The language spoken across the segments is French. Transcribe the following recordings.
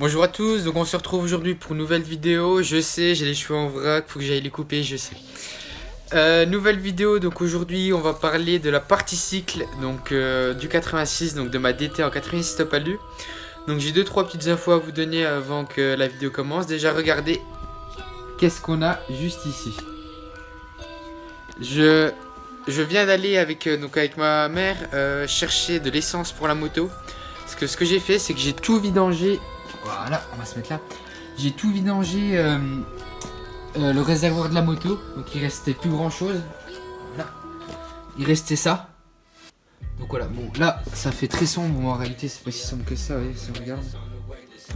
Bonjour à tous, donc on se retrouve aujourd'hui pour une nouvelle vidéo. Je sais, j'ai les cheveux en vrac, faut que j'aille les couper, je sais. Nouvelle vidéo, donc aujourd'hui on va parler de la partie cycle donc du 86, donc de ma DT en 86 Top Alu. Donc j'ai 2-3 petites infos à vous donner avant que la vidéo commence. Déjà regardez, qu'est-ce qu'on a juste ici. Je viens d'aller avec ma mère chercher de l'essence pour la moto. Parce que ce que j'ai fait, c'est que j'ai tout vidangé. Voilà, on va se mettre là. J'ai tout vidangé le réservoir de la moto. Donc il restait plus grand chose. Voilà. Il restait ça. Donc voilà, bon là ça fait très sombre. Bon, en réalité c'est pas si sombre que ça, ouais, si on regarde.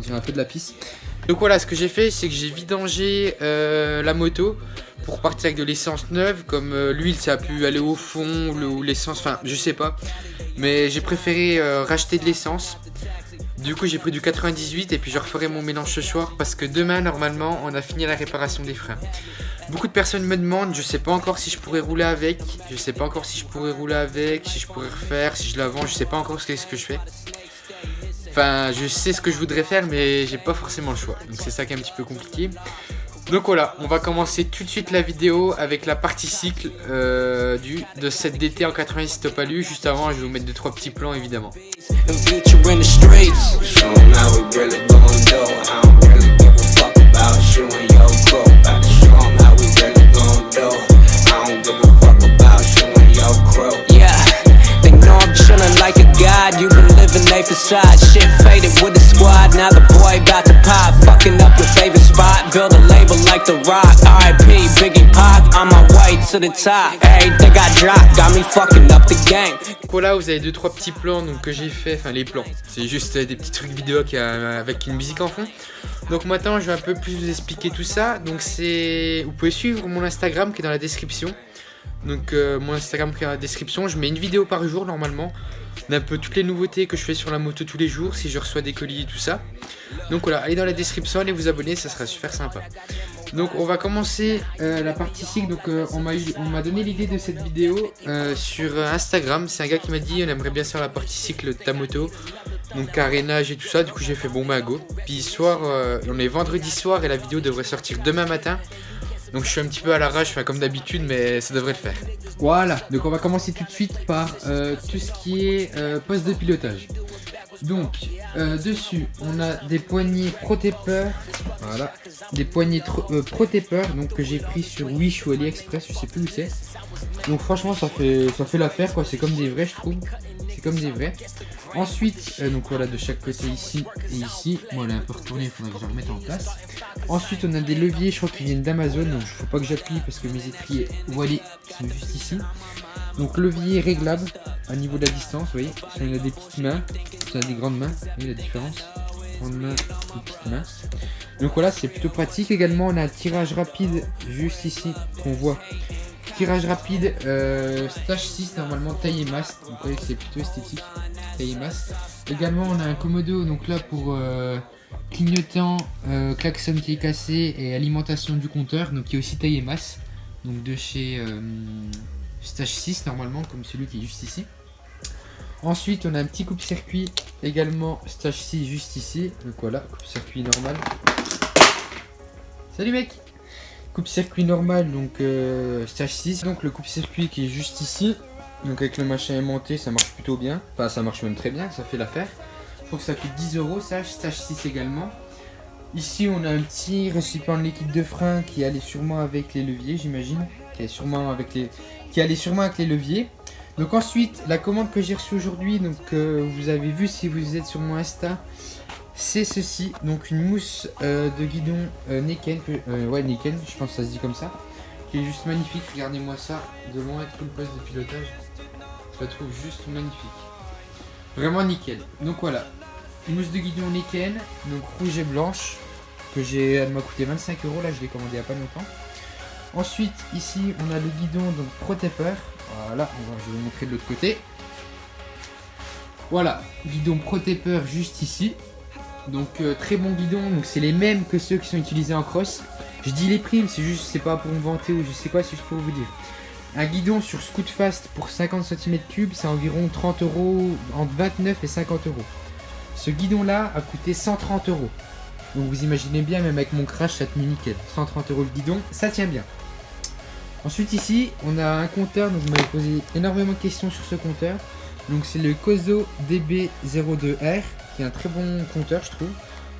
J'ai un peu de la pisse. Donc voilà, ce que j'ai fait, c'est que j'ai vidangé la moto pour partir avec de l'essence neuve. Comme l'huile ça a pu aller au fond ou l'essence, enfin je sais pas. Mais j'ai préféré racheter de l'essence. Du coup j'ai pris du 98 et puis je referai mon mélange ce soir parce que demain normalement on a fini la réparation des freins. Beaucoup de personnes me demandent, je sais pas encore si je pourrais rouler avec, si je pourrais refaire, si je la vends, je sais pas encore ce que je fais. Enfin je sais ce que je voudrais faire mais j'ai pas forcément le choix, donc c'est ça qui est un petit peu compliqué. Donc voilà, on va commencer tout de suite la vidéo avec la partie cycle de cette DT en 86 Top Alu. Juste avant, je vais vous mettre 2-3 petits plans évidemment. Like a god, you've been living a facade. Shit faded with the squad. Now the boy about to pop. Fucking up your favorite spot. Build a label like The Rock. R.I.P. Biggie Pac. On my way to the top. Everything I drop got me fucking up the game. Voilà, vous avez 2-3 petits plans donc, que j'ai fait. Enfin, les plans. C'est juste des petits trucs vidéo avec une musique en fond. Donc maintenant, je vais un peu plus vous expliquer tout ça. Donc vous pouvez suivre mon Instagram qui est dans la description. Donc mon Instagram qui est dans la description. Je mets une vidéo par jour normalement. D'un peu toutes les nouveautés que je fais sur la moto tous les jours, si je reçois des colis et tout ça. Donc voilà, allez dans la description, allez vous abonner, ça sera super sympa. Donc on va commencer la partie cycle. Donc on m'a donné l'idée de cette vidéo sur Instagram. C'est un gars qui m'a dit on aimerait bien faire la partie cycle de ta moto. Donc carénage et tout ça, du coup j'ai fait bon bah go. Puis soir, on est vendredi soir et la vidéo devrait sortir demain matin. Donc je suis un petit peu à l'arrache, enfin comme d'habitude, mais ça devrait le faire. Voilà, donc on va commencer tout de suite par tout ce qui est poste de pilotage. Donc dessus, on a des poignées ProTaper. Voilà, des poignées ProTaper donc que j'ai pris sur Wish ou AliExpress, je sais plus où c'est. Donc franchement ça fait l'affaire quoi, c'est comme des vrais je trouve. C'est comme des vrais. Ensuite, donc voilà, de chaque côté ici et ici. Bon, elle est un peu retournée, il faudrait que je la remette en place. Ensuite, on a des leviers, je crois qu'ils viennent d'Amazon. Donc, il ne faut pas que j'appuie parce que mes étriers, voilà, sont juste ici. Donc, levier réglable à niveau de la distance, vous voyez. Si on a des petites mains, si on a des grandes mains, vous voyez la différence. Grande main et petites mains. Donc, voilà, c'est plutôt pratique. Également, on a un tirage rapide juste ici qu'on voit. Tirage rapide, stage 6 normalement taille et masse, donc vous voyez que c'est plutôt esthétique, taille et masse. Également on a un commodo donc là pour clignotant, klaxon qui est cassé et alimentation du compteur, donc qui est aussi taille et masse, donc de chez stage 6 normalement comme celui qui est juste ici. Ensuite on a un petit coupe-circuit également stage 6 juste ici, donc voilà, coupe-circuit normal. Salut mec! Coupe-circuit normal, donc stage 6, donc le coupe-circuit qui est juste ici, donc avec le machin aimanté ça marche plutôt bien, enfin ça marche même très bien, ça fait l'affaire. Je crois que ça coûte 10 €, stage 6 également. Ici on a un petit récipient de liquide de frein qui allait sûrement avec les leviers j'imagine, qui allait sûrement avec les leviers. Donc ensuite la commande que j'ai reçue aujourd'hui, donc vous avez vu si vous êtes sur mon Insta, c'est ceci, donc une mousse de guidon Neken, Neken, je pense que ça se dit comme ça, qui est juste magnifique. Regardez-moi ça de loin avec tout le poste de pilotage, je la trouve juste magnifique, vraiment nickel. Donc voilà, une mousse de guidon Neken, donc rouge et blanche, elle m'a coûté 25 €, là je l'ai commandé il n'y a pas longtemps. Ensuite ici on a le guidon donc ProTaper, voilà, je vais vous montrer de l'autre côté. Voilà, guidon ProTaper juste ici. Donc très bon guidon, donc c'est les mêmes que ceux qui sont utilisés en cross. Je dis les prix, c'est juste, c'est pas pour me vanter ou je sais quoi, c'est juste pour vous dire. Un guidon sur Scootfast pour 50 cm3, c'est environ 30 €, entre 29 et 50 €. Ce guidon là a coûté 130 €. Donc vous imaginez bien, même avec mon crash, ça tenait nickel. 130 € le guidon, ça tient bien. Ensuite ici, on a un compteur, donc vous m'avez posé énormément de questions sur ce compteur. Donc c'est le Kozo DB02R, qui est un très bon compteur je trouve.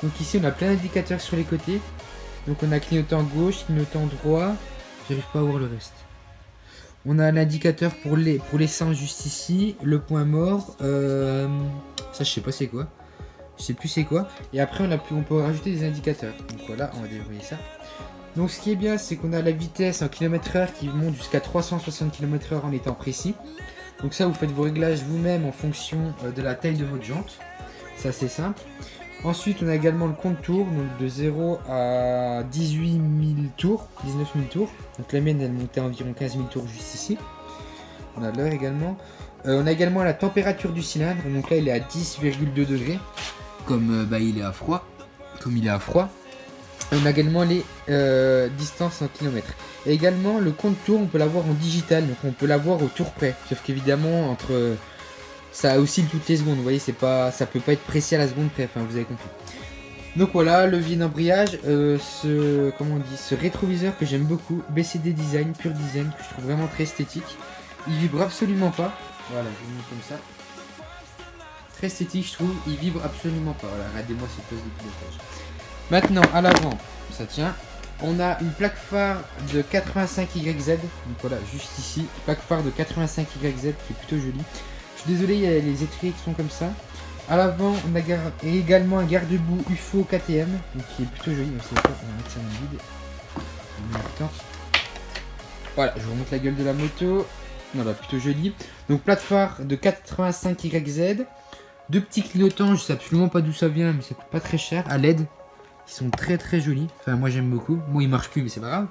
Donc ici on a plein d'indicateurs sur les côtés. Donc on a clignotant gauche, clignotant droit. J'arrive pas à voir le reste. On a l'indicateur pour l'essence juste ici, le point mort. Ça je sais pas c'est quoi. Je sais plus c'est quoi. Et après on peut rajouter des indicateurs. Donc voilà, on va déverrouiller ça. Donc ce qui est bien, c'est qu'on a la vitesse en km/h qui monte jusqu'à 360 km/h en étant précis. Donc ça, vous faites vos réglages vous-même en fonction de la taille de votre jante. C'est assez simple. Ensuite, on a également le compte-tours, donc de 0 à 18 000 tours, 19 000 tours. Donc la mienne, elle montait à environ 15 000 tours juste ici. On a l'heure également. On a également la température du cylindre. Donc là, il est à 10,2 degrés. Comme il est à froid. On a également les distances en kilomètres. Et également le compte-tour, on peut l'avoir en digital, donc on peut l'avoir au tour près. Sauf qu'évidemment, ça oscille toutes les secondes. Vous voyez, ça peut pas être précis à la seconde près. Enfin, vous avez compris. Donc voilà, levier d'embrayage, ce rétroviseur que j'aime beaucoup, BCD Design, Pure Design, que je trouve vraiment très esthétique. Il vibre absolument pas. Voilà, je vous montre comme ça. Très esthétique, je trouve. Il vibre absolument pas. Voilà, regardez-moi cette poste de pilotage. Maintenant, à l'avant, ça tient. On a une plaque phare de 85YZ. Donc voilà, juste ici, plaque phare de 85YZ qui est plutôt jolie. Je suis désolé, il y a les étriers qui sont comme ça. À l'avant, on a également un garde-boue UFO KTM, donc qui est plutôt joli. On va mettre ça en vide. Voilà, je vous remonte la gueule de la moto. Voilà, plutôt joli. Donc plaque phare de 85YZ. Deux petits clignotants, je sais absolument pas d'où ça vient, mais ça coûte pas très cher. À LED. Ils sont très très jolis. Enfin, moi j'aime beaucoup. Moi, il marche plus, mais c'est pas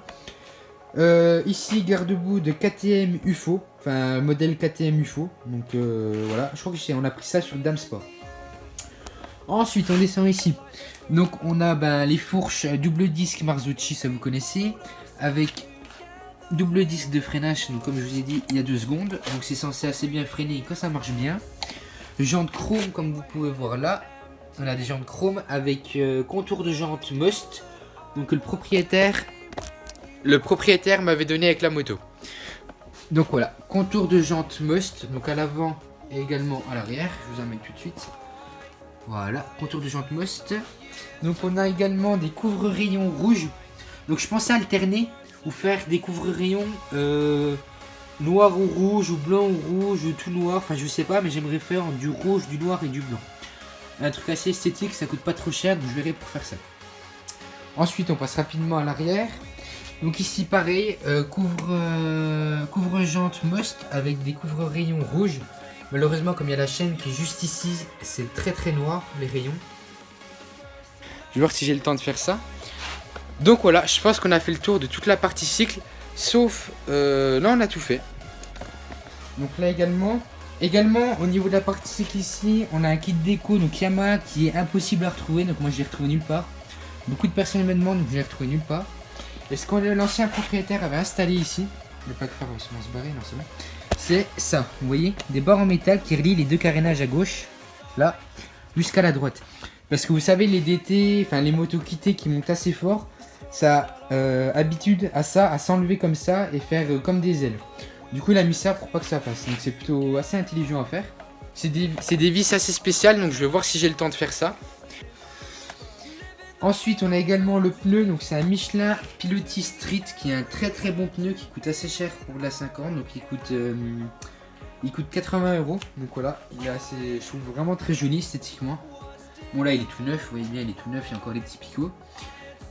grave. Ici, garde-boue de KTM UFO. Enfin, modèle KTM UFO. Donc voilà. Je crois que on a pris ça sur Dame Sport. Ensuite, on descend ici. Donc, on a les fourches double disque Marzocchi, ça vous connaissez. Avec double disque de freinage. Donc, comme je vous ai dit, il y a 2 secondes. Donc, c'est censé assez bien freiner quand ça marche bien. Jantes chrome, comme vous pouvez voir là. On a des jantes chrome avec contour de jantes Must. Donc le propriétaire m'avait donné avec la moto. Donc voilà, contour de jantes Must. Donc à l'avant et également à l'arrière. Je vous emmène tout de suite. Voilà, contour de jantes Must. Donc on a également des couvre-rayons rouges. Donc je pensais alterner ou faire des couvre-rayons noir ou rouge ou blanc ou rouge ou tout noir. Enfin je sais pas, mais j'aimerais faire du rouge, du noir et du blanc. Un truc assez esthétique, ça coûte pas trop cher, donc je verrai pour faire ça. Ensuite, on passe rapidement à l'arrière. Donc ici, pareil, couvre-jante Must avec des couvre-rayons rouges. Malheureusement, comme il y a la chaîne qui est juste ici, c'est très très noir, les rayons. Je vais voir si j'ai le temps de faire ça. Donc voilà, je pense qu'on a fait le tour de toute la partie cycle, sauf... là, on a tout fait. Donc là également, au niveau de la partie cycle ici, on a un kit déco, donc Yamaha, qui est impossible à retrouver. Donc moi, je l'ai retrouvé nulle part. Beaucoup de personnes me demandent, donc je l'ai retrouvé nulle part. Et ce que l'ancien propriétaire avait installé ici, le pack phare va se barrer, non c'est bon. C'est ça, vous voyez, des barres en métal qui relient les 2 carénages à gauche, là, jusqu'à la droite. Parce que vous savez, les DT, enfin les motos quittées qui montent assez fort, ça a habitude à ça, à s'enlever comme ça et faire comme des ailes. Du coup, il a mis ça pour pas que ça fasse. Donc, c'est plutôt assez intelligent à faire. C'est des vis assez spéciales. Donc, je vais voir si j'ai le temps de faire ça. Ensuite, on a également le pneu. Donc, c'est un Michelin Piloti Street qui est un très très bon pneu qui coûte assez cher pour de la 50. Donc, il coûte 80 €. Donc, voilà. Il est assez, je trouve vraiment très joli esthétiquement. Bon, là, il est tout neuf. Vous voyez bien, il est tout neuf. Il y a encore des petits picots.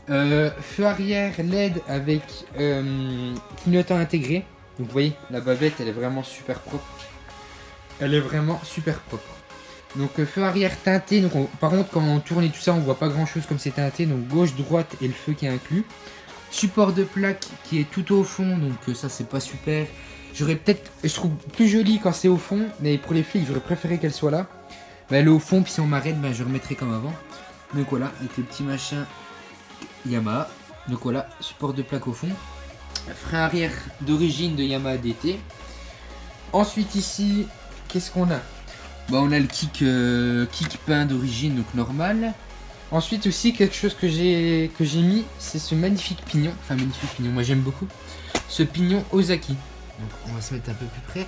Feu arrière LED avec clignotant intégré. Donc vous voyez, la bavette, elle est vraiment super propre. Donc feu arrière teinté. Donc par contre, quand on tourne et tout ça, on voit pas grand chose comme c'est teinté. Donc gauche, droite et le feu qui est inclus. Support de plaque qui est tout au fond. Donc ça, c'est pas super. Je trouve plus joli quand c'est au fond. Mais pour les flics, j'aurais préféré qu'elle soit là. Mais elle est au fond. Puis si on m'arrête, je remettrai comme avant. Donc voilà, avec le petit machin Yamaha. Donc voilà, support de plaque au fond. Frein arrière d'origine de Yamaha DT. Ensuite ici, qu'est-ce qu'on a? On a le kick peint d'origine, donc normal. Ensuite aussi quelque chose que j'ai mis, c'est ce magnifique pignon. Enfin magnifique pignon, moi j'aime beaucoup. Ce pignon Ozaki. Donc on va se mettre un peu plus près.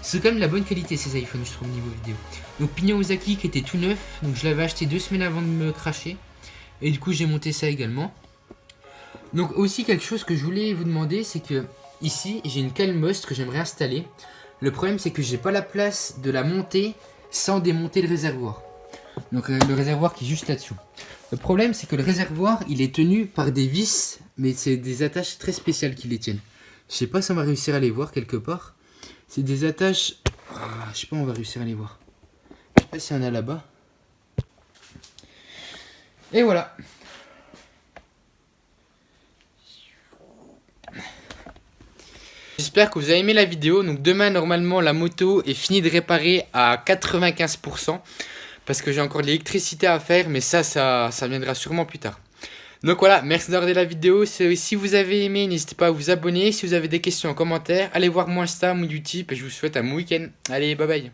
C'est quand même de la bonne qualité ces iPhones, je trouve, au niveau vidéo. Donc pignon Ozaki qui était tout neuf. Donc je l'avais acheté 2 semaines avant de me cracher. Et du coup j'ai monté ça également. Donc aussi quelque chose que je voulais vous demander, c'est que ici j'ai une Calmost que j'aimerais installer. Le problème c'est que j'ai pas la place de la monter sans démonter le réservoir. Donc le réservoir qui est juste là-dessous. Le problème c'est que le réservoir il est tenu par des vis, mais c'est des attaches très spéciales qui les tiennent. Je sais pas si on va réussir à les voir quelque part. C'est des attaches... Ah, je sais pas, on va réussir à les voir. Je sais pas s'il y en a là-bas. Et voilà. J'espère que vous avez aimé la vidéo. Donc demain normalement la moto est finie de réparer à 95%. Parce que j'ai encore de l'électricité à faire. Mais ça viendra sûrement plus tard. Donc voilà, merci d'avoir regardé la vidéo. Si vous avez aimé, n'hésitez pas à vous abonner. Si vous avez des questions en commentaire, allez voir mon Insta, mon YouTube. Et je vous souhaite un bon week-end. Allez, bye bye.